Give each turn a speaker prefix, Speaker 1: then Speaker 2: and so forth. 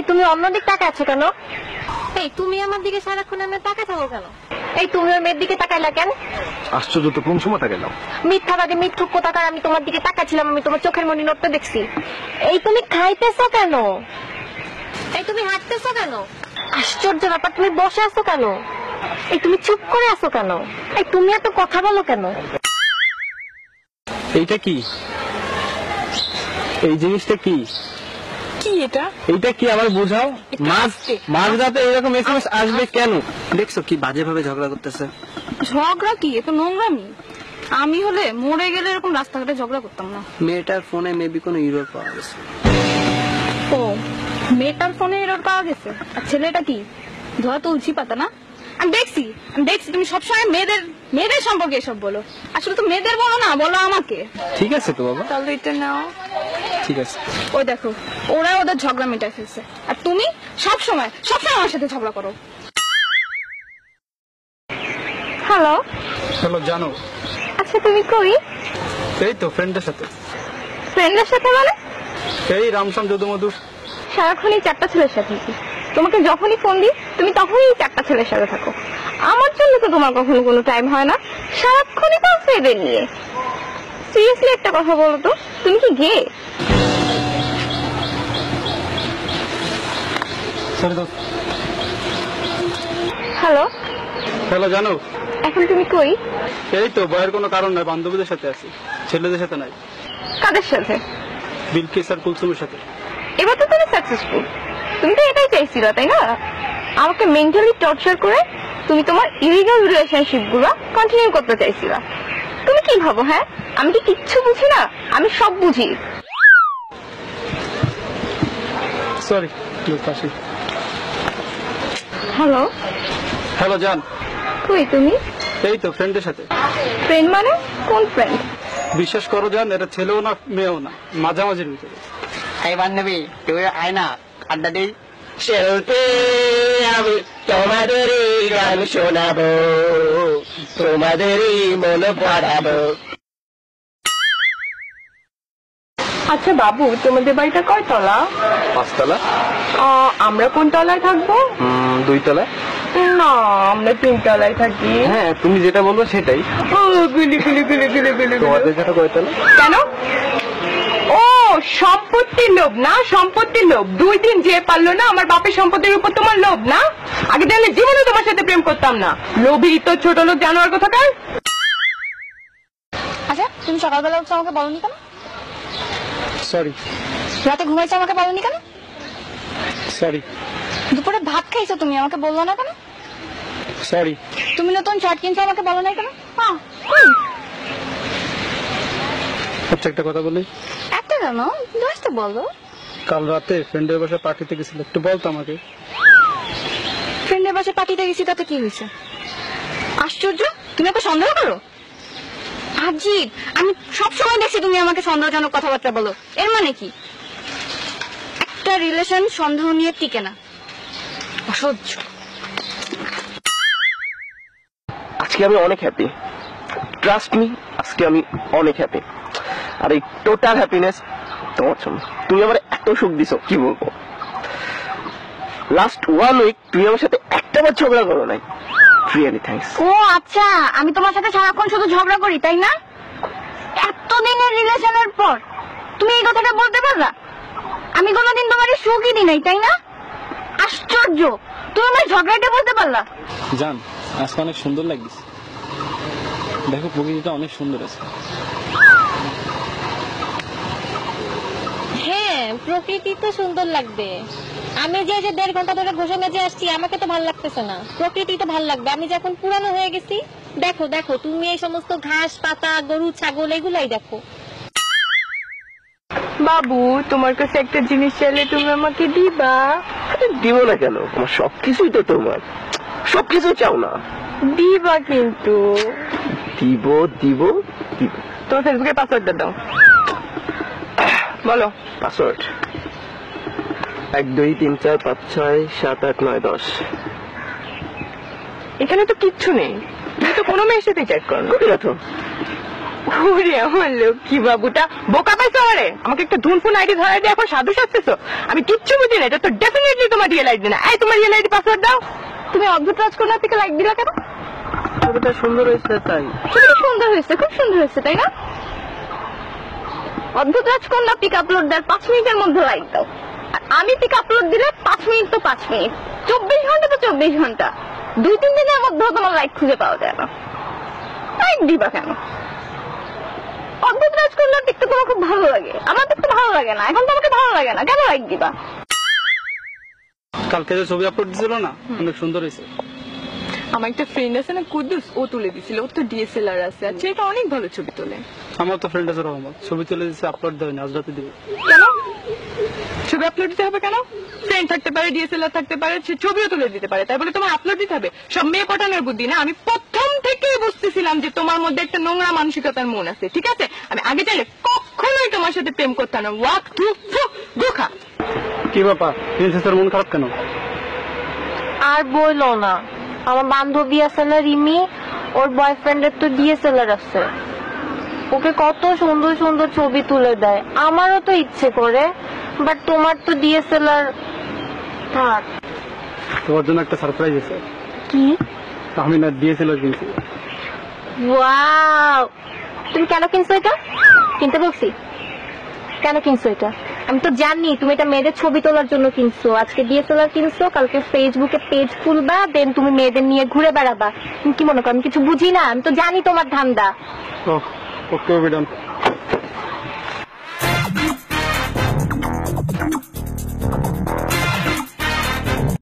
Speaker 1: এই তুমি অন্যদিকে তাকায় আছো কেন? এই তুমি আমার দিকে সারাক্ষণ আমরা তাকায় থাকো কেন? এই তুমি ওই মেয়ের দিকে তাকাইলা কেন?
Speaker 2: আশ্চর্য তো, কোন সময় তাকাইলাম?
Speaker 1: মিথ্যাবাদী মিথ্যুক কোথাকার, আমি তোমার দিকে তাকাচ্ছিলাম, আমি তোমার চোখের মনি নড়তে দেখছি। এই তুমি খাইতেছো কেন? এই তুমি হাঁটতেছো কেন? আশ্চর্য ব্যাপার, তুমি বসে আছো কেন? এই তুমি চুপ করে আছো কেন? এই তুমি এত কথা বলো কেন?
Speaker 2: এইটা কি? এই জিনিসটা কি?
Speaker 3: কি এটা?
Speaker 2: এইটা কি আমার বোঝাও। মাঝ রাতে এরকম এসএমএস আসবে কেন? দেখছো কি বাজে ভাবে ঝগড়া করতেছে।
Speaker 3: ঝগড়া কি? এ তো নোংরামি। আমি হলে মরে গেলে এরকম রাস্তাঘাটে ঝগড়া করতাম না।
Speaker 2: মেয়েটার ফোনে মেবি কোনো এরর পাওয়া গেছে।
Speaker 3: ও, মেয়েটার ফোনে এরর পাওয়া গেছে। আর ছেলেটা কি ধরা তুলছি পাতা না? আমি দেখছি তুমি সবসময় মেয়েদের সম্পর্কে এসব বলো। আসলে তো মেয়েদের বলো না, বলো আমাকে।
Speaker 2: ঠিক আছে তো বাবা,
Speaker 3: তাহলে এটা নাও।
Speaker 2: ঠিক আছে।
Speaker 3: ওই দেখো, ওরা ওদের ঝগড়া মেটায় ফেলছে, আর তুমি সবসময় আমার সাথে ঝগড়া করো।
Speaker 1: হ্যালো
Speaker 2: চলো জানো।
Speaker 1: আচ্ছা তুমি কই?
Speaker 2: এই তো ফ্রেন্ডের সাথে।
Speaker 1: ফ্রেন্ডের সাথে মানে?
Speaker 2: এই রামসাম যদুমধু।
Speaker 1: সারাক্ষণই চারটা ছেলের সাথে। তোমাকে যখনই ফোন দিই তুমি তখনই চারটা ছেলের সাথে থাকো। আমার জন্য তো তোমার কখনো কোনো টাইম হয় না, সারাক্ষণই তো এদের নিয়ে। সিরিয়াসলি একটা কথা বলো তো, তুমি কি গে? হ্যালো
Speaker 2: হ্যালো জানো।
Speaker 1: এখন তুমি কই?
Speaker 2: এই তো বয়ের কোনো কারণ নাই, বান্ধবীদের সাথে আছি, ছেলেদের সাথে নাই।
Speaker 1: কাদের সাথে?
Speaker 2: বিলকিস আর কুলসুমের সাথে।
Speaker 1: এবার তো তুমি সাকসেসফুল। তুমি তো এটাই চাইছিল তাই না? আমাকে মেন্টালি টর্চার করে তুমি তোমার ইলিগাল রিলেশনশিপ গুলো কন্টিনিউ করতে চাইছিলা। তুমি কি ভাবো? হ্যাঁ, আমি কি কিচ্ছু বুঝি না? আমি সব বুঝি।
Speaker 2: সরি।
Speaker 1: হ্যালো
Speaker 2: হ্যালো জান।
Speaker 1: কই তুমি?
Speaker 2: এই তো ফ্রেন্ডের সাথে।
Speaker 1: ফ্রেন্ড মানে কোন ফ্রেন্ড?
Speaker 2: বিশ্বাস করো জান, এটা ছেলেও না মেয়েও না, মাঝামাঝির ভিতরে।
Speaker 4: এই বান্ধবী তুই আয় না, আড্ডা দিই। সেলতে আমি তোমাদেরই গান শোনাবো, তোমাদেরই মন পড়াবো।
Speaker 1: আচ্ছা বাবু, তোমাদের বাড়িটা কয় তলা?
Speaker 2: 5 তলা।
Speaker 1: আমরা কোন তলায় থাকবো?
Speaker 2: 2 তলা।
Speaker 1: না, আমরা 3 তলায় থাকি।
Speaker 2: হ্যাঁ তুমি যেটা বলবো সেটাই।
Speaker 1: গুলি গুলি গুলি গুলি গুলি।
Speaker 2: তোমাদের যেটা কয় তলা?
Speaker 1: কেন? ও সম্পত্তির লোভ না, সম্পত্তির লোভ। 2 দিন যে পারলো না আমার বাপের সম্পত্তির উপর তোমার লোভ না? আগে তাহলে জীবনে তোমার সাথে প্রেম করতাম না। লোভী তো ছোট লোক জানোয়ার কোথাকার।
Speaker 3: আচ্ছা তুমি সকালবেলা উঠছো আমাকে বলনি কেন?
Speaker 2: সরি।
Speaker 3: রাতে ঘুমাইছো আমাকে বলনি কেন?
Speaker 2: সরি।
Speaker 3: দুপুরে ভাত খাইছো তুমি আমাকে বললো না কেন?
Speaker 2: সরি।
Speaker 3: তুমি নতুন শার্ট কিনছো আমাকে বলো না কেন?
Speaker 2: আচ্ছা একটা কথা বলি।
Speaker 3: একটা কেন, 10টা বলো।
Speaker 2: কাল রাতে ফ্রেন্ডের বাসায় পার্টিতে গেছিল, একটু বলতো আমাকে।
Speaker 3: ফ্রেন্ডের বাসায় পার্টিতে গেছি তাতে কি হয়েছে? আশ্চর্য, তুমি আমাকে সন্দেহ করো? আজিব, আমি সবসময় দেখছি তুমি আমাকে সন্দেহজনক কথাবার্তা বলো। এর মানে কি? একটা রিলেশন সন্দেহ নিয়ে টিকে না। অসহ্য।
Speaker 4: আজকে আমি অনেক হ্যাপি, ট্রাস্ট মি, আজকে আমি অনেক হ্যাপি। আর এই টোটাল হ্যাপিনেস তোমার জন্য। তুমি আমার এত সুখ দিছো কি বলবো। লাস্ট 1 উইক তুমি আমার সাথে একটাবার ঝগড়া করো নাই। Really thanks.
Speaker 3: ও আচ্ছা, আমি তোমার সাথে সারাক্ষণ শুধু ঝগড়া করি তাই না? এতদিনের রিলেশনের পর তুমি এই কথাটা বলতে পারলা? আমি কোনোদিন তোমার সুখই দিই নাই তাই না? আশ্চর্য, তুমি আমার ঝগড়াটা বলতে পারলা?
Speaker 2: জান আজকে অনেক সুন্দর লাগছে, দেখো প্রকৃতিটা অনেক সুন্দর আছে।
Speaker 1: হ্যাঁ, প্রকৃতি তো সুন্দর লাগবে। আমি যে 1.5 ঘন্টা ধরে ঘষে মেজে আসছি, আমাকে তো ভালো লাগতেছে না। প্রকৃতি তো ভালো লাগবে। আমি যখন পুরানো হয়ে গেছি, দেখো দেখো তুমি এই সমস্ত ঘাস পাতা গরু ছাগল এগুলাই দেখো। বাবু, তোমার কাছে একটা জিনিস চাইলে তুমি আমাকে দিবা?
Speaker 4: দিব না কেন, আমার সবকিছুই তো তোমার, সবকিছু চাও না।
Speaker 1: দিবা কিন্তু।
Speaker 4: দিব দিব দিব।
Speaker 1: তোমার ফেসবুকের পাসওয়ার্ডটা দাও। বলো
Speaker 4: পাসওয়ার্ড 1 2 3 4 5 6 7 8 9 10।
Speaker 1: এখানে তো কিচ্ছু নেই, তুমি তো কোনো মেয়ের সাথে চ্যাট করো না।
Speaker 4: কই রাখো
Speaker 3: ওরে আমার লক্ষ্মী বাবুটা, বোকা পাইছো আমারে? আমাকে একটা ধুন ফোন আইডি ধরাই দিয়ে এখন সাধু সাজতেছো? আমি কিচ্ছু বুঝি না, এটা তো ডেফিনেটলি তোমার রিয়েল আইডি না। এই তোমার রিয়েল আইডি পাসওয়ার্ড দাও। তুমি অদ্ভুত রাজকন্যার থেকে লাইক দিলা কেন?
Speaker 2: ছবিটা সুন্দর হয়েছে তাই।
Speaker 3: ছবিটা সুন্দর হয়েছে, খুব সুন্দর হয়েছে, তাই না? অদ্ভুত রাজকন্যা পিক আপলোড দেয় 5 মিনিটের মধ্যে লাইক দাও, আর আমি পিক আপলোড দিলে 5 মিনিট তো 5 মিনিট, 24 ঘন্টা তো 24 ঘন্টা, 2-3 দিনের মধ্যে তোমার লাইক খুঁজে পাওয়া যায় না। লাইক দিবা কেন? অদ্ভুত রাজকন্যার দেখতে তোমার খুব ভালো লাগে, আমার দেখতে ভালো লাগে না, এখন তোমাকে ভালো লাগে না, কেন লাইক দিবা?
Speaker 2: কালকে যে ছবি আপলোড দিছিল না, অনেক সুন্দর হয়েছে।
Speaker 3: আমার একটা ফ্রেন্ড আছে না, কুদ্দুস, ও তুলে দিছিল, ওর তো ডিএসএলআর আছে, আর সেটা অনেক ভালো ছবি তোলে।
Speaker 2: আমার তো ফ্রেন্ড আছে রহমত, ছবি তুলে দিচ্ছে, আপলোড দেয়নি, আজ রাতে দিবে।
Speaker 3: কেন ছবি আপলোড দিতে হবে? কেন? ফ্রেন্ড থাকতে পারে, ডিএসএলআর থাকতে পারে, সে ছবিও তুলে দিতে পারে, তাই বলে তোমার আপলোড দিতে হবে? সব মেয়ে পটানোর বুদ্ধি না। আমি প্রথম থেকেই বুঝতেছিলাম যে তোমার মধ্যে একটা নোংরা মানসিকতার মন আছে, ঠিক আছে? আমি আগে চাইলে কখনোই তোমার সাথে প্রেম করতাম না। ওয়াক থ্রু গোখা।
Speaker 2: কি ব্যাপার, প্রিন্সেসের মন খারাপ কেন?
Speaker 1: আর বইলো না, আমার বান্ধবী আছে না রিমি, ওর বয়ফ্রেন্ডের তো ডিএসএলআর আছে, ওকে কত সুন্দর সুন্দর ছবি তুলে দেয়। আমারও তো ইচ্ছে করে, বাট তোমার তো ডিএসএলআর থাক।
Speaker 2: তোমার জন্য একটা সারপ্রাইজ আছে।
Speaker 1: কি?
Speaker 2: আমি না দিয়েছিল কিনছি।
Speaker 1: ওয়াও, তুমি কেন কিনছো এটা? কিনতে বলছি কেন কিনছো এটা? আমি তো জানি তুমি এটা মেয়েদের ছবি তোলার জন্য কিনছো। আজকে ডিএসএলআর কিনছো, কালকে ফেসবুকে পেজ খুলবা, দেন তুমি মেয়েদের নিয়ে ঘুরে বেড়াবা। তুমি কি মনে করো আমি কিছু বুঝি না? আমি তো জানি তোমার ধান্দা।
Speaker 2: ওকে, ওকে ডান।